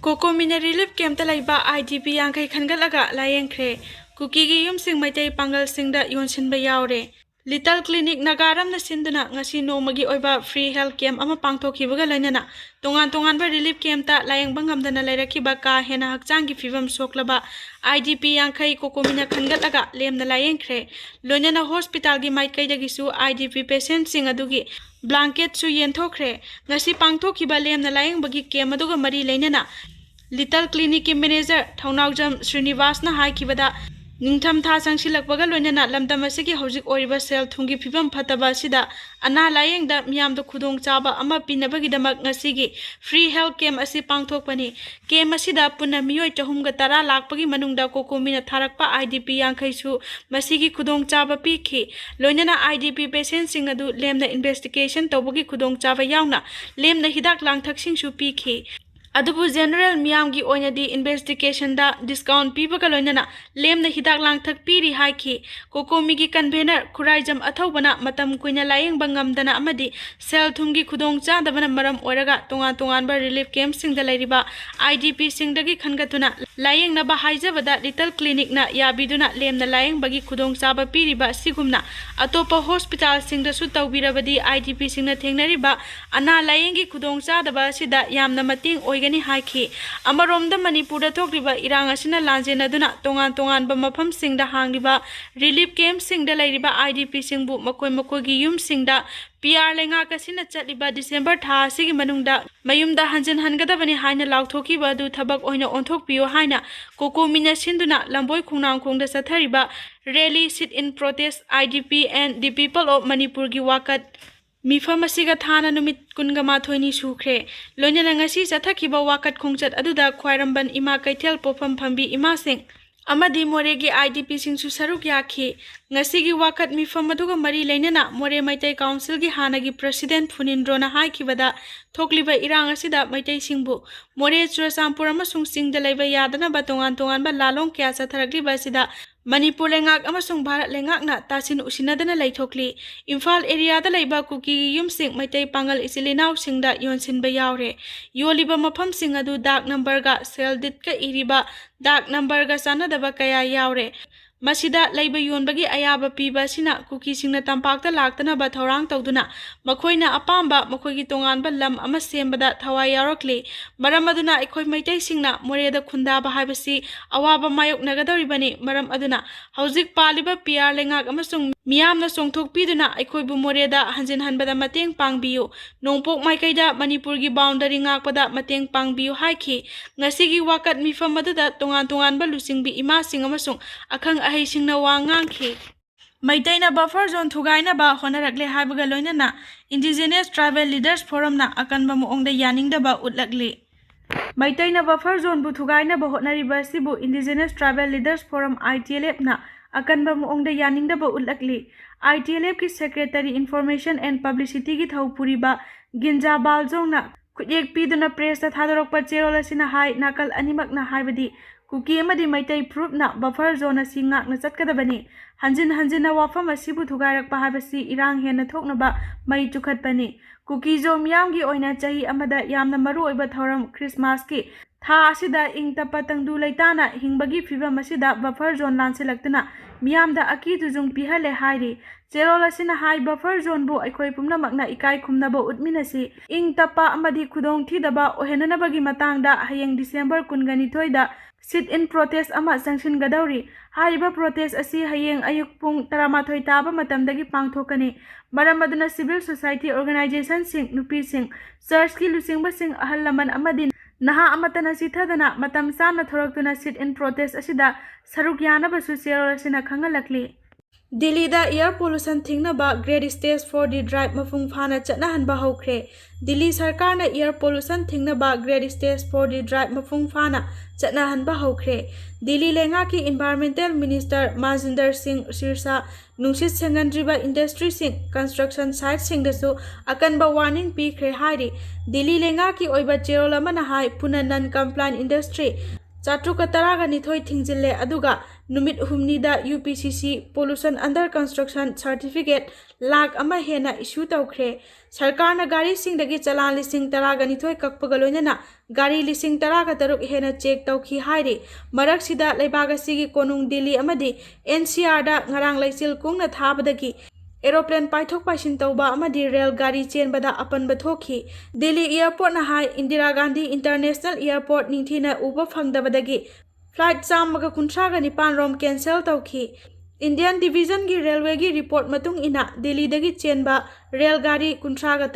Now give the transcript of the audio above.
Kokomina relief camp ta laiba IDP yankai khangatlaga layengkhre Kukigi Yumsing Meitei Pangal singda Yonsinba Yaore Little Clinic Nagaram na sinduna ngasi nomagi oiba free health camp ama pangthokhibaga loinana tongan ba relief camp ta layengba ngamdana lairakhiba ka hena hakchanggi fibam soklaba IDP yankai Kokomina khangatlaga lemna layengkhre loinana hospital gi maikaidagi su IDP patient sing adugi blanket su yenthokre ngasi pangthokhiba lemna layengbagi camp aduga mari leinana Little Clinic ki manager Thaunaujam Srinivasna haikibada Ningtham tha sangsilakbaga loinana lamdam asigi hojik oriba sel thungi phibam phataba sida ana layengda miyamda khudong chaba ama pinabagidamak ngasigi free health camp asi pangthokpani camp asida punna miyoi 310 lakpagi manungda Kokomina tharakpa IDP yankhai su masigi khudong chaba pikhi loinana IDP patient sing adu lemna investigation tawbagi khudong chaba yauna lemna hidak langthak sing su pikhi Adubu general miyamgi oinadi investigation da discount pibaga loinana lemna hidak langthak piri haiki Kokomigi convener Khuraijam athaubana matam kuina layeng bangamdana amadi sel thumgi khudong chadabana maram oraga tongan ba relief camp singda lairiba IDP singdagi khangatuna layeng na ba haijabada little clinic na yabiduna lemna layeng bagi khudong chaba piriba sigumna atopa hospital singda su tawbirabadi IDP singna thengnariba ana layengi khudong chadaba sida yamna mating gani haiki amaromda manipur da thokriba irang asina lanjena duna tongan ba mafam singda hangliba relief camp singda lairiba IDP singbu makoi gi yum singda PR lenga kasina chatliba December tha sigi manungda mayumda hanjin hangadabani haina lauthokiba du thabak oina onthokpiyo haina Kokomina sinduna lamboi khungnang khongda sathariba rally sit in protest IDP and the people of Manipur gi wakat Mifam asiga thana numit kunga mathoni sukre loinana ngasi chathakhiba wakat khongchat aduda khwairamban ima kaithel pofam phambi ima sing amadi moregi IDP sing su saruk yakhi ngasi gi wakat mifam aduga mari leinana more Meitei council gi hanagi president Phunindrona haikibada thokliba irang asida Meitei singbu more Churasampur amasung singda leiba yadana ba tongan ba lalong kya chatharakliba sida Manipur lengak amasung Bharat lengak na tasin usinadana laithokli Imphal area da laiba Kukigi Yumsing Meitei Pangal isilinau singda Yonsinba Yaore yoliba mafam sing adu dak number ga seldit ka iriba dak number ga sanadaba kaya Yaore Masida laiba yonbagi ayaba piba sina Kuki singna tampakta laktana ba thorang tawduna makhoina apamba makhoigi tonganba lam ama sembada thawai yarakli maram aduna ekhoi Meitei singna moreda khunda ba haibasi awaba mayok nagadoribani maram aduna hauzik paliba PR lengak amasung miyamna songthok piduna ekhoi bu moreda hanjin hanbada mateng pangbiyu nongpok maikaida Manipur gi boundary ngakpada mateng pangbiyu haiki ngasigi wakat mifam aduda tongan ba lusingbi ima sing amasung akhang ahai singna wangangki Meitei na buffer zone thugaina ba honarakle haibaga loinana indigenous tribal leaders forum na akanba moongda yaningda ba utlakli Meitei na buffer zone bu thugaina ba honariba sibu indigenous tribal leaders forum ITLF na akanba moongda yaningda ba utlakli ITLF ki secretary information and publicity gi thaupuri ba ginja baljong na khuyek piduna press ta thadorokpa cherol asina hai nakal animak na haibadi Kuki amadi Meitei proof na buffer zone asi ngakna chatkadabani hanjin na wafam asibu thugairakpa habasi irang hena thoknaba mai chukhatpani Kuki zo miyamgi oina chahi amada yamna maru oiba thoram Christmas ki tha asida ingtapa tangdu leitana hingbagi phibam asida buffer zone lansilaktuna miyamda aki tujung pihale hairi cherol asina hai buffer zone bu aikhoi pumnamakna ikai khumnaba utminasi ingtapa amadi khudong thidaba ohenanabagi matangda hayeng December 22 da sit in protest ama sanction gadauri haiba protest asi hayeng ayuk pung 13 taba matamdagi pangthokani maram aduna civil society organization sing nupi sing church ki lusingba sing ahal laman amadin naha amatana sithadana matam sana thoraktuna sit in protest asida saruk yana basu cherol asina khangalakli Delhi da air pollution thingna ba grade stage for the drive mafung phana chatna hanba hokre Delhi sarkar na air pollution thingna ba grade stage for the drive mafung phana chatna hanba hokre Delhi lenga ki environmental minister Majinder Singh Sirsa nungsit senganriba industry sing construction site sing dasu akan ba warning pi khre hairi Delhi lenga ki oiba cherol amana hai puna non compliant industry 712 ꯊꯤꯡꯖꯤꯜꯂꯦ ꯑꯗꯨꯒ ꯅꯨꯃꯤꯠ ꯍꯨꯝꯅꯤꯗ UPCC pollution under construction certificate ꯂꯥꯛ ꯑꯃ ꯍꯦꯟꯅ ꯏꯁꯨ ꯇꯧꯈ꯭ꯔꯦ꯫ ꯁꯔꯀꯥꯔꯅ ꯒꯥꯔꯤꯁꯤꯡꯗꯒꯤ ꯆꯂꯥꯟ 12,000 ꯀꯛꯄꯒ ꯂꯣꯏꯅꯅ ꯒꯥꯔꯤ 13,000 ꯍꯦꯟꯅ ꯆꯦꯛ ꯇꯧꯈꯤ ꯍꯥꯏꯔꯤ꯫ ꯃꯔꯛꯁꯤꯗ ꯂꯩꯕꯥꯛ ꯑꯁꯤꯒꯤ ꯀꯣꯅꯨꯡ ꯗꯤꯜꯂꯤ ꯑꯃꯗꯤ NCRꯗ ꯉꯔꯥꯡ ꯂꯩꯆꯤꯜ ꯀꯨꯡꯅ ꯊꯥꯕꯗꯒꯤ ꯑꯦꯔꯣꯄ꯭ꯂꯦꯟ ꯄꯥꯏꯊꯣꯛ ꯄꯥꯏꯁꯤꯟ ꯇꯧꯕ ꯑꯃꯗꯤ ꯔꯦꯜ ꯒꯥꯔꯤ ꯆꯦꯟꯕꯗ ꯑꯄꯟꯕ ꯊꯣꯛꯈꯤ꯫ ꯗꯤꯜꯂꯤ ꯏꯌꯥꯔꯄꯣꯔꯠꯅ ꯍꯥꯏ ꯏꯟꯗꯤꯔꯥ ꯒꯥꯟꯙꯤ ꯏꯟꯇꯔꯅꯦꯁꯅꯦꯜ ꯏꯌꯥꯔꯄꯣꯔꯠ ꯅꯤꯡꯊꯤꯅ ꯎꯕ ꯐꯪꯗꯕꯗꯒꯤ ꯐ꯭ꯂꯥꯏꯠ 139 ꯔꯣꯝ ꯀꯦꯟꯁꯦꯜ ꯇꯧꯈꯤ꯫ ꯏꯟꯗꯤꯌꯟ ꯗꯤꯚꯤꯖꯟꯒꯤ ꯔꯦꯜꯋꯦꯒꯤ ꯔꯤꯄꯣꯔꯠ ꯃꯇꯨꯡ ꯏꯟꯅ ꯗꯤꯜꯂꯤꯗꯒꯤ ꯆꯦꯟꯕ ꯔꯦꯜ ꯒꯥꯔꯤ 38